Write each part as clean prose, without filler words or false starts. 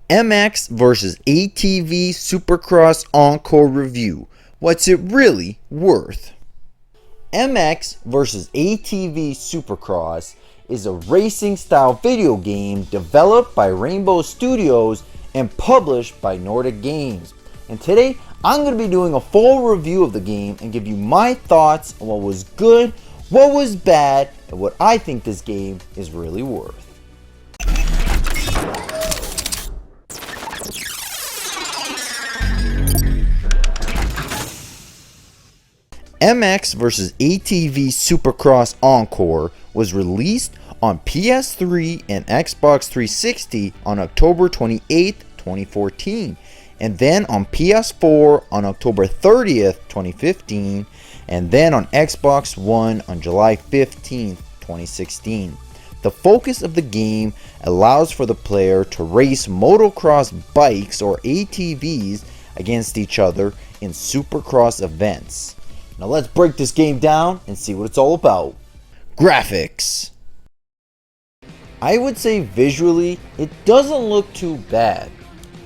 MX vs ATV Supercross Encore Review. What's it really worth? MX vs ATV Supercross is a racing style video game developed by Rainbow Studios and published by Nordic Games. And today I'm going to be doing a full review of the game and give you my thoughts on what was good, what was bad, and what I think this game is really worth. MX vs ATV Supercross Encore was released on PS3 and Xbox 360 on October 28, 2014, and then on PS4 on October 30th, 2015, and then on Xbox One on July 15th, 2016. The focus of the game allows for the player to race motocross bikes or ATVs against each other in Supercross events. Now let's break this game down and see what it's all about. Graphics. I would say visually, it doesn't look too bad.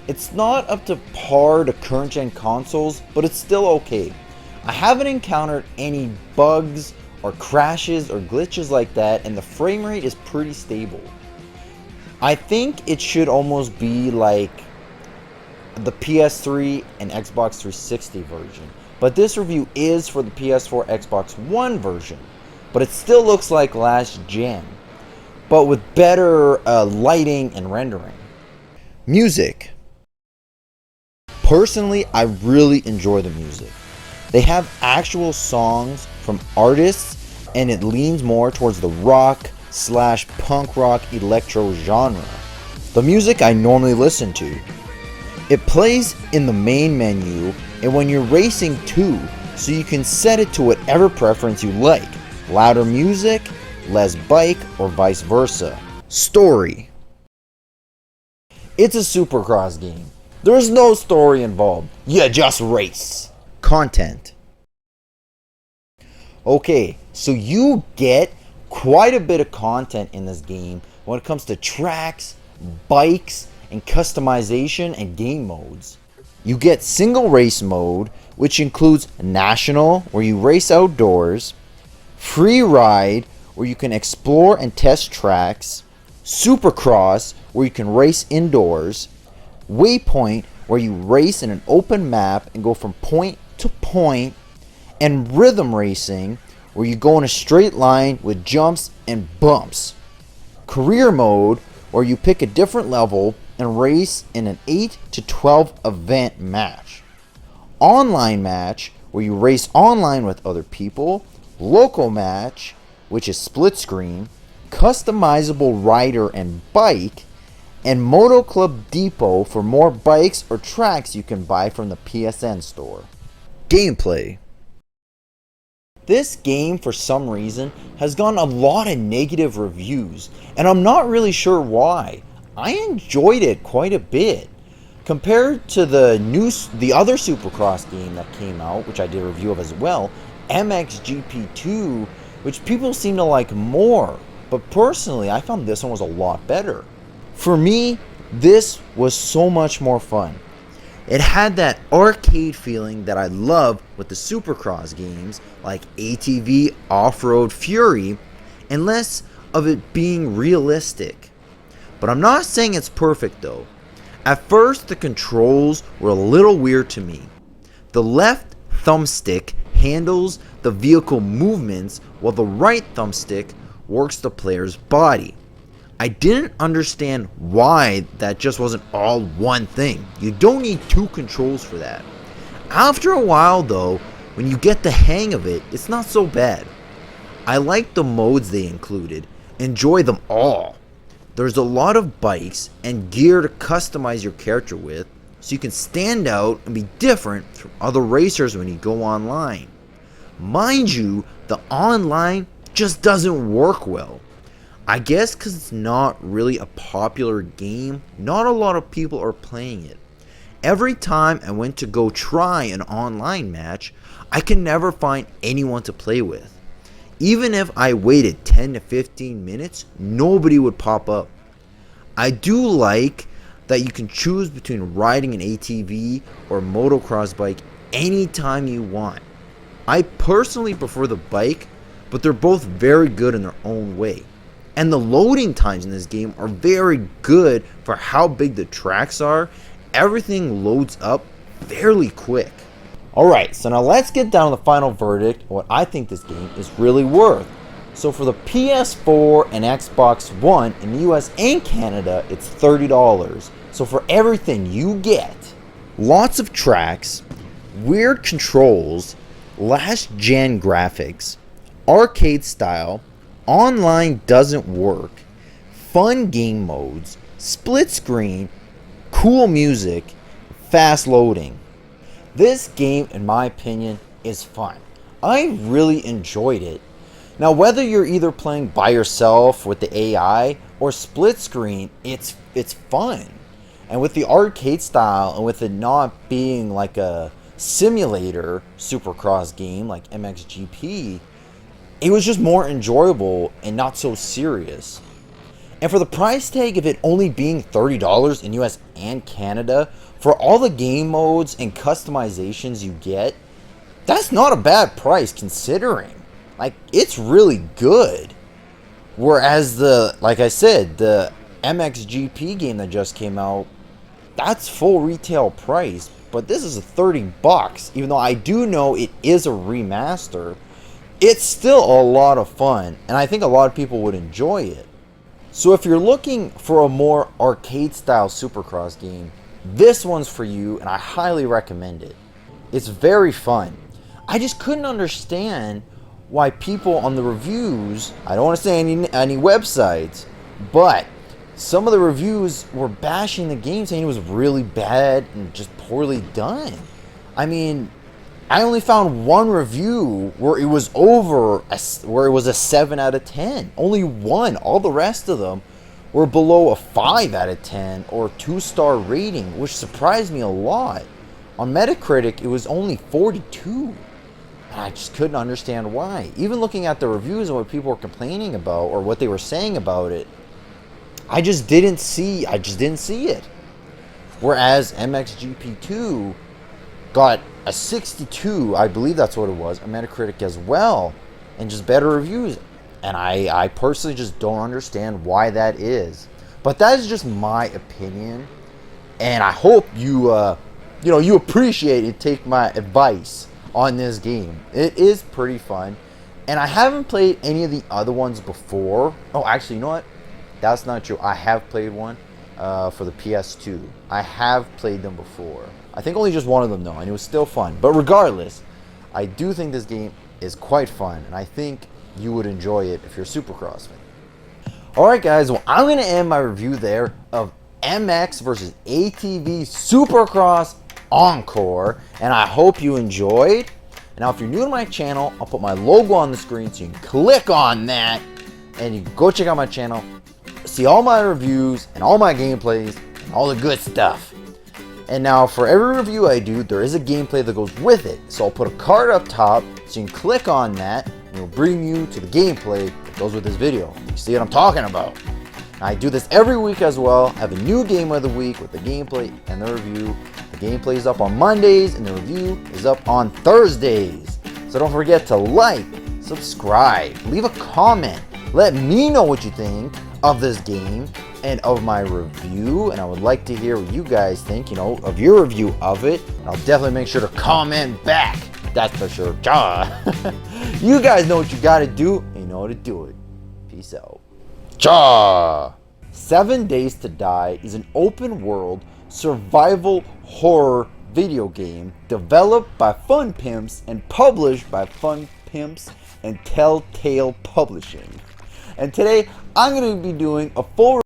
It's not up to par to current gen consoles, but it's still okay. I haven't encountered any bugs or crashes or glitches like that, and the frame rate is pretty stable. I think it should almost be like the PS3 and Xbox 360 version. But this review is for the PS4 Xbox One version, but it still looks like last gen, but with better lighting and rendering. Music. Personally, I really enjoy the music. They have actual songs from artists, and it leans more towards the rock/punk rock electro genre. The music I normally listen to. It plays in the main menu and when you're racing too, so you can set it to whatever preference you like. Louder music, less bike, or vice versa. Story. It's a Supercross game. There's no story involved. You just race. Content. Okay, so you get quite a bit of content in this game when it comes to tracks, bikes, and customization and game modes. You get single race mode, which includes national, where you race outdoors, free ride, where you can explore and test tracks, supercross, where you can race indoors, waypoint, where you race in an open map and go from point to point, and rhythm racing, where you go in a straight line with jumps and bumps. Career mode, where you pick a different level and race in an 8 to 12 event match. Online match, where you race online with other people. Local match, which is split screen. Customizable rider and bike. And Moto Club Depot for more bikes or tracks you can buy from the PSN store. Gameplay. This game, for some reason, has gotten a lot of negative reviews, and I'm not really sure why. I enjoyed it quite a bit. Compared to the other Supercross game that came out, which I did a review of as well, MXGP2, which people seem to like more. But personally, I found this one was a lot better. For me, this was so much more fun. It had that arcade feeling that I love with the Supercross games like ATV Off-Road Fury, and less of it being realistic. But I'm not saying it's perfect though. At first, the controls were a little weird to me. The left thumbstick handles the vehicle movements while the right thumbstick works the player's body. I didn't understand why that just wasn't all one thing. You don't need two controls for that. After a while though, when you get the hang of it, it's not so bad. I like the modes they included, enjoy them all. There's a lot of bikes and gear to customize your character with, so you can stand out and be different from other racers when you go online. Mind you, the online just doesn't work well. I guess because it's not really a popular game, not a lot of people are playing it. Every time I went to go try an online match, I can never find anyone to play with. Even if I waited 10 to 15 minutes, nobody would pop up. I do like that you can choose between riding an ATV or a motocross bike anytime you want. I personally prefer the bike, but they're both very good in their own way. And the loading times in this game are very good for how big the tracks are. Everything loads up fairly quick. Alright, so now let's get down to the final verdict, what I think this game is really worth. So for the PS4 and Xbox One in the US and Canada, it's $30. So for everything you get, lots of tracks, weird controls, last gen graphics, arcade style, online doesn't work, fun game modes, split screen, cool music, fast loading. This game, in my opinion, is fun. I really enjoyed it. Now, whether you're either playing by yourself with the AI or split screen, it's fun. And with the arcade style and with it not being like a simulator supercross game like MXGP, it was just more enjoyable and not so serious. And for the price tag of it only being $30 in US and Canada, for all the game modes and customizations you get, that's not a bad price considering. Like, it's really good. Whereas like I said, the MXGP game that just came out, that's full retail price, but this is $30. Even though I do know it is a remaster, it's still a lot of fun, and I think a lot of people would enjoy it. So if you're looking for a more arcade style supercross game, this one's for you, and I highly recommend it. It's very fun. I just couldn't understand why people on the reviews, I don't want to say any websites, but some of the reviews were bashing the game, saying it was really bad and just poorly done. I mean, I only found one review where it was where it was a 7 out of 10. Only one. All the rest of them were below a 5 out of 10 or 2-star rating, which surprised me a lot. On Metacritic, it was only 42. And I just couldn't understand why. Even looking at the reviews and what people were complaining about or what they were saying about it, I just didn't see it. Whereas MXGP2 got a 62, I believe that's what it was, on Metacritic as well, and just better reviews. And I personally just don't understand why that is. But that is just my opinion, and I hope you you appreciate and take my advice on this game. It is pretty fun, and I haven't played any of the other ones before. Oh, actually, you know what? That's not true. I have played one for the PS2. I have played them before. I think only just one of them though, and it was still fun. But regardless, I do think this game is quite fun, and I think you would enjoy it if you're a Supercross fan. Alright guys, well, I'm going to end my review there of MX versus ATV Supercross Encore, and I hope you enjoyed. Now, if you're new to my channel, I'll put my logo on the screen so you can click on that, and you can go check out my channel, see all my reviews and all my gameplays and all the good stuff. And now, for every review I do, there is a gameplay that goes with it. So I'll put a card up top, so you can click on that, and it'll bring you to the gameplay that goes with this video. You see what I'm talking about? I do this every week as well. I have a new game of the week with the gameplay and the review. The gameplay is up on Mondays, and the review is up on Thursdays. So don't forget to like, subscribe, leave a comment. Let me know what you think of this game and of my review, and I would like to hear what you guys think, of your review of it. And I'll definitely make sure to comment back. That's for sure. You guys know what you gotta do, and you know how to do it. Peace out. 7 Days to Die is an open world survival horror video game developed by Fun Pimps and published by Fun Pimps and Telltale Publishing. And today I'm going to be doing a full